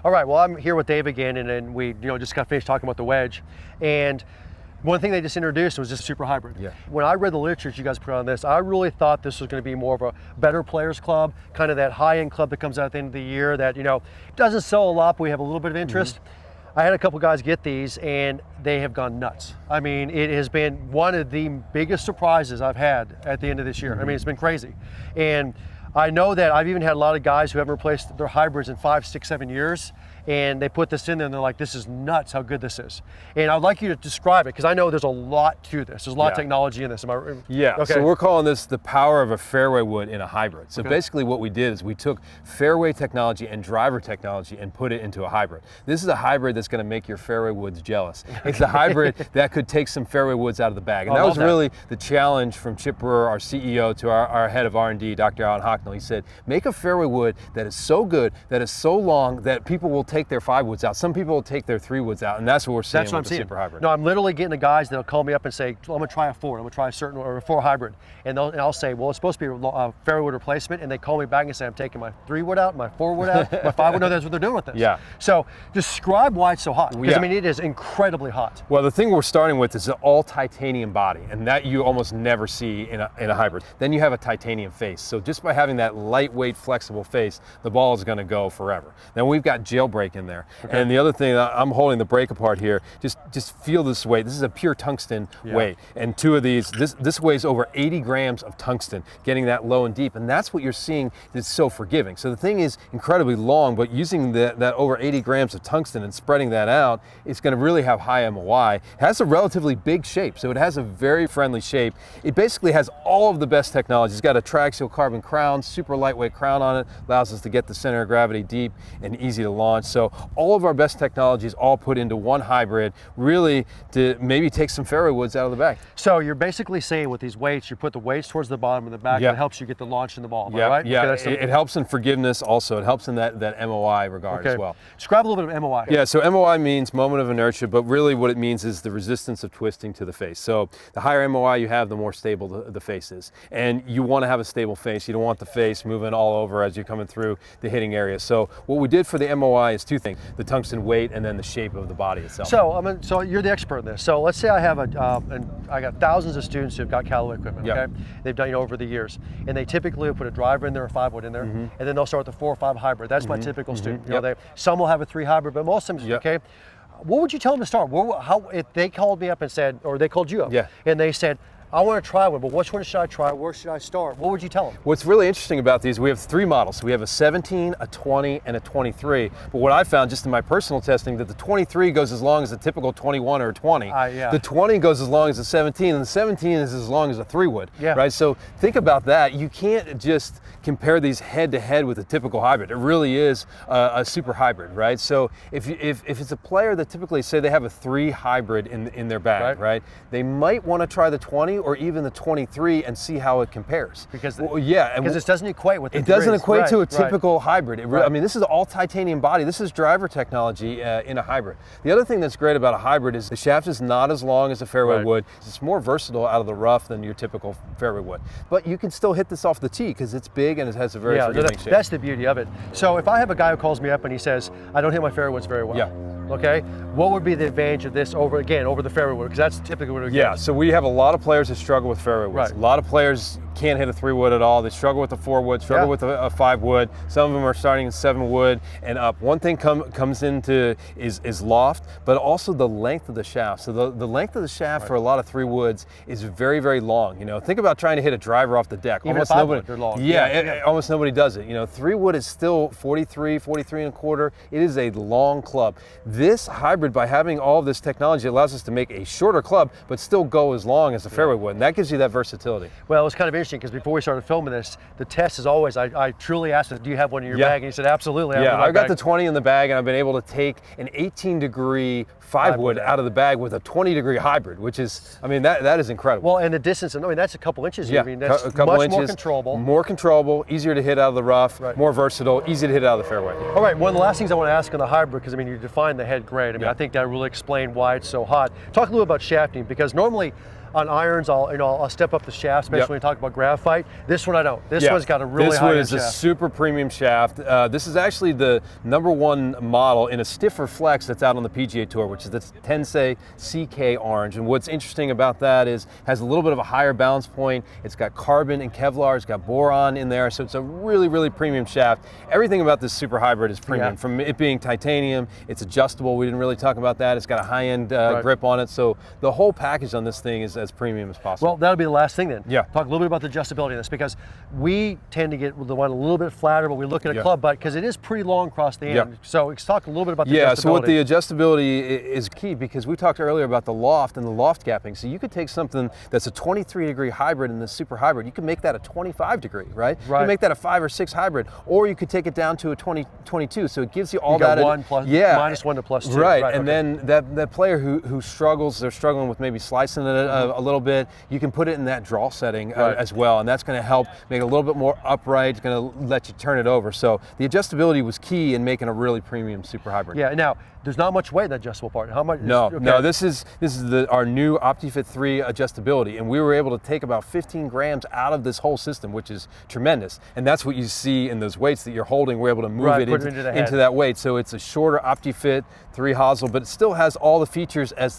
All right, well, I'm here with Dave again, and then we just got finished talking about the wedge. And one thing they just introduced was just super hybrid. Yeah. When I read the literature you guys put on this, I really thought this was going to be more of a better players club, kind of that high-end club that comes out at the end of the year that, doesn't sell a lot, but we have a little bit of interest. I had a couple guys get these and they have gone nuts. I mean, it has been one of the biggest surprises I've had at the end of this year. I mean, it's been crazy. And I know that I've even had a lot of guys who haven't replaced their hybrids in 5, 6, 7 years, and they put this in there and they're like, this is nuts how good this is. And I'd like you to describe it, because I know there's a lot to this. There's a lot of technology in this. Am I? Yeah, okay. So we're calling this the power of a fairway wood in a hybrid. So basically what we did is we took fairway technology and driver technology and put it into a hybrid. This is a hybrid that's going to make your fairway woods jealous. It's a hybrid that could take some fairway woods out of the bag. And that was really the challenge from Chip Brewer, our CEO, to our head of R&D, Dr. Alan Hocknell. He said, make a fairway wood that is so good, that is so long, that people will take their 5 woods out. Some people will take their 3 woods out, and that's what we're seeing with the super hybrid. No, I'm literally getting the guys that'll call me up and say, well, I'm going to try a 4. I'm going to try a certain or a 4 hybrid. And I'll say, well, it's supposed to be a fairway wood replacement. And they call me back and say, I'm taking my 3 wood out, my 4 wood out, my 5 wood. No, that's what they're doing with this. Yeah. So describe why it's so hot. Because I mean, it is incredibly hot. Well, the thing we're starting with is an all titanium body, and that you almost never see in a hybrid. Then you have a titanium face. So just by having that lightweight, flexible face, the ball is going to go forever. Then we've got jailbreak in there. Okay. And the other thing, I'm holding the brake apart here, just feel this weight. This is a pure tungsten weight. And 2 of these, this weighs over 80 grams of tungsten, getting that low and deep. And that's what you're seeing that's so forgiving. So the thing is incredibly long, but using that over 80 grams of tungsten and spreading that out, it's going to really have high MOI. It has a relatively big shape, so it has a very friendly shape. It basically has all of the best technology. It's got a triaxial carbon crown, super lightweight crown on it, allows us to get the center of gravity deep and easy to launch. So all of our best technologies all put into one hybrid, really to maybe take some fairway woods out of the bag. So you're basically saying with these weights, you put the weights towards the bottom of the bag, and it helps you get the launch in the ball, am I right? Yeah, it helps in forgiveness also. It helps in that MOI regard as well. Describe a little bit of MOI. Yeah, so MOI means moment of inertia, but really what it means is the resistance of twisting to the face. So the higher MOI you have, the more stable the face is. And you want to have a stable face. You don't want the face moving all over as you're coming through the hitting area. So what we did for the MOI is 2 things: the tungsten weight and then the shape of the body itself. So so you're the expert in this. So let's say I have I got thousands of students who've got Callaway equipment. Okay, they've done over the years, and they typically will put a driver in there, a 5 wood in there, and then they'll start with the 4 or 5 hybrid. That's my typical student. Some will have a 3 hybrid, but most of them, okay. What would you tell them to start? How if they called me up and said, or they called you up, and they said, I want to try one, but which one should I try? Where should I start? What would you tell them? What's really interesting about these, we have 3 models. We have a 17, a 20, and a 23. But what I found just in my personal testing, that the 23 goes as long as a typical 21 or a 20. The 20 goes as long as a 17, and the 17 is as long as a 3 wood. Right? So think about that. You can't just compare these head to head with a typical hybrid. It really is a super hybrid, right? So if it's a player that typically say they have a 3 hybrid in their bag, right? They might want to try the 20 or even the 23 and see how it compares. Because this doesn't equate with the It doesn't equate to a typical hybrid. I mean, this is all titanium body. This is driver technology in a hybrid. The other thing that's great about a hybrid is the shaft is not as long as a fairway wood. It's more versatile out of the rough than your typical fairway wood. But you can still hit this off the tee because it's big and it has a very forgiving shape. That's the beauty of it. So if I have a guy who calls me up and he says, I don't hit my fairway woods very well. Okay, what would be the advantage of this over the fairway wood? Because that's typically what it gets. So we have a lot of players that struggle with fairway woods. A lot of players can't hit a 3 wood at all. They struggle with a 4 wood, struggle with a 5 wood. Some of them are starting in 7 wood and up. One thing comes into is loft, but also the length of the shaft. So the length of the shaft for a lot of 3 woods is very, very long. You know, think about trying to hit a driver off the deck. Even almost nobody. They're long. Almost nobody does it. You know, 3 wood is still 43 and a quarter. It is a long club. This hybrid, by having all of this technology, allows us to make a shorter club, but still go as long as a fairway wood, and that gives you that versatility. Well, it was kind of interesting because before we started filming this, the test is always, I truly asked him, do you have one in your bag? And he said, absolutely. I've got the 20 in the bag, and I've been able to take an 18-degree 5 wood out of the bag with a 20-degree hybrid, which is, I mean, that is incredible. Well, and the distance, I mean, that's a couple inches. I mean, that's a couple much inches, more controllable. More controllable, easier to hit out of the rough, more versatile, easy to hit out of the fairway. All right, one of the last things I want to ask on the hybrid, because I mean, you defined the head great. I mean, I think that really explained why it's so hot. Talk a little about shafting, because normally on irons, I'll step up the shaft, especially Yep. when you talk about graphite. This one I don't. This Yeah. one's got a really This high one end is a shaft. super premium shaft. This is actually the #1 model in a stiffer flex that's out on the PGA Tour, which is the Tensei CK Orange. And what's interesting about that is has a little bit of a higher balance point. It's got carbon and Kevlar. It's got boron in there, so it's a really, really premium shaft. Everything about this super hybrid is premium. Yeah. From it being titanium, it's adjustable. We didn't really talk about that. It's got a high-end Right. grip on it, so the whole package on this thing is as premium as possible. Well, that'll be the last thing then. Yeah. Talk a little bit about the adjustability of this, because we tend to get the one a little bit flatter, but we look at a Yeah. club butt because it is pretty long across the end. Yeah. So let's talk a little bit about the Yeah, adjustability. so what the adjustability is key, because we talked earlier about the loft and the loft gapping. So you could take something that's a 23-degree hybrid and the super hybrid, you can make that a 25-degree, right? You Right. can make that a 5 or 6 hybrid, or you could take it down to a 22. So it gives you all You got that. one plus, yeah, -1 to +2. Right, Right, and okay. then that player who struggles, they're struggling with maybe slicing it a little bit, you can put it in that draw setting Right. as well, and that's going to help make it a little bit more upright. It's going to let you turn it over. So the adjustability was key in making a really premium super hybrid. Yeah, now, there's not much weight in the adjustable part. How much? No, okay. no. This is our new OptiFit 3 adjustability, and we were able to take about 15 grams out of this whole system, which is tremendous. And that's what you see in those weights that you're holding. We're able to move Right, it put it into, into the head. that weight. So it's a shorter OptiFit 3 hosel, but it still has all the features as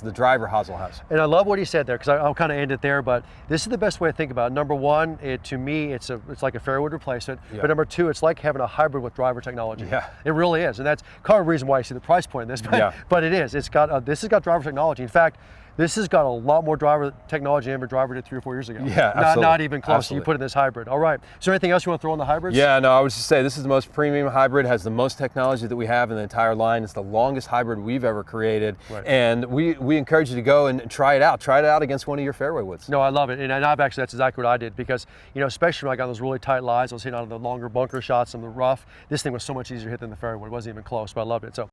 the driver hosel has. And I love what he said there, because I'll kind of end it there, but this is the best way to think about it. Number one, to me, it's like a fairway replacement. Yeah. But number two, it's like having a hybrid with driver technology. Yeah. It really is, and that's kind of the reason why you see the price point in this. But, Yeah. but it is. This has got driver technology. In fact, this has got a lot more driver technology than every driver did 3 or 4 years ago. Yeah, absolutely. Not even close. Absolutely. You put in this hybrid. All right. Is there anything else you want to throw in the hybrids? Yeah, no, I would just say this is the most premium hybrid, has the most technology that we have in the entire line. It's the longest hybrid we've ever created. Right. And we encourage you to go and try it out. Try it out against one of your fairway woods. No, I love it, and I've actually, that's exactly what I did, because, especially when I got those really tight lies, I was hitting out of the longer bunker shots and the rough, this thing was so much easier to hit than the fairway. It wasn't even close, but I loved it. So